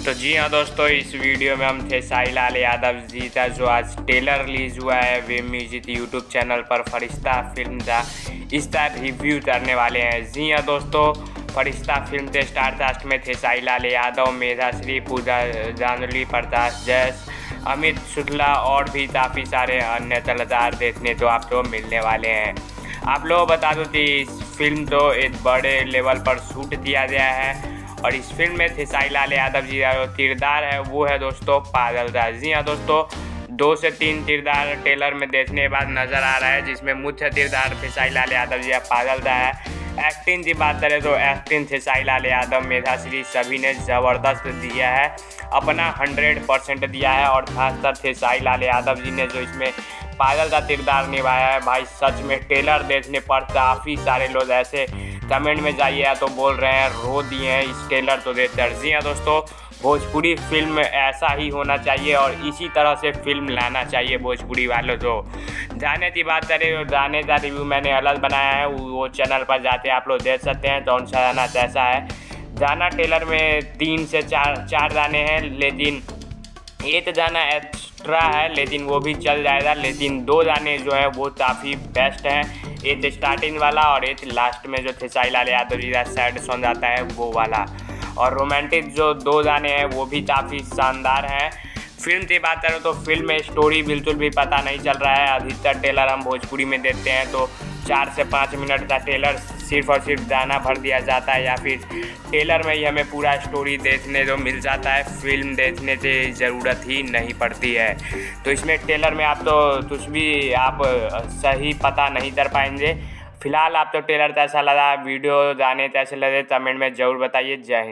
तो जी हाँ दोस्तों, इस वीडियो में हम थे साई लाल यादव जी का जो आज ट्रेलर रिलीज हुआ है वेब म्यूजिक यूट्यूब चैनल पर फरिश्ता फिल्म का इसका रिव्यू करने वाले हैं। जी हाँ दोस्तों, फरिश्ता फिल्म के स्टार कास्ट में थे साई लाल यादव, मेधाश्री, पूजा जानवी, प्रकाश जैस, अमित शुक्ला और भी काफ़ी सारे अन्य कलाकार देखने तो आपको मिलने वाले हैं। आप लोग बता दूं कि इस फिल्म तो एक बड़े लेवल पर शूट किया गया है और इस फिल्म में थे साई लाल यादव जी का जो किरदार है वो है दोस्तों पागल दा। जी हाँ दोस्तों, 2 से 3 किरदार ट्रेलर में देखने के बाद नज़र आ रहा है, जिसमें मुख्य किरदार थे साई लाल यादव जी का पागल दा है। एक्टिंग की बात करें तो एक्टिंग थे साई लाल यादव, मेधाश्री, सभी ने ज़बरदस्त दिया है, अपना 100% दिया है। और खासकर थे साई लाल यादव जी ने जो इसमें पागल का किरदार निभाया है, भाई सच में ट्रेलर देखने पर काफ़ी सारे लोग ऐसे कमेंट में जाइए तो बोल रहे हैं रो दिए हैं इस ट्रेलर तो देखकर। जी हाँ दोस्तों, भोजपुरी फिल्म ऐसा ही होना चाहिए और इसी तरह से फिल्म लाना चाहिए भोजपुरी वालों को। गाने की बात करें, गाने का रिव्यू मैंने अलग बनाया है, वो चैनल पर जाते आप लोग देख सकते हैं कौन सा गाना कैसा है। गाना ट्रेलर में 3 से 4 गाने हैं, लेकिन एक गाना एक्स्ट्रा है लेकिन वो भी चल जाएगा। लेकिन 2 गाने जो हैं वो काफ़ी बेस्ट हैं, एक स्टार्टिंग वाला और एक लास्ट में जो थे साई लाल यादव जी का सैड सॉन्ग आता है वो वाला। और रोमांटिक जो 2 गाने हैं वो भी काफ़ी शानदार हैं। फिल्म की बात करें तो फिल्म में स्टोरी बिल्कुल भी पता नहीं चल रहा है। अधिकतर ट्रेलर हम भोजपुरी में देखते हैं तो 4 से 5 मिनट का ट्रेलर सिर्फ और सिर्फ गाना भर दिया जाता है या फिर ट्रेलर में ही हमें पूरा स्टोरी देखने को मिल जाता है, फिल्म देखने की ज़रूरत ही नहीं पड़ती है। तो इसमें ट्रेलर में आप तो कुछ भी आप सही पता नहीं कर पाएंगे। फिलहाल आप तो ट्रेलर कैसा लगा, वीडियो गाने कैसे लगे कमेंट में ज़रूर बताइए। जय हिंद।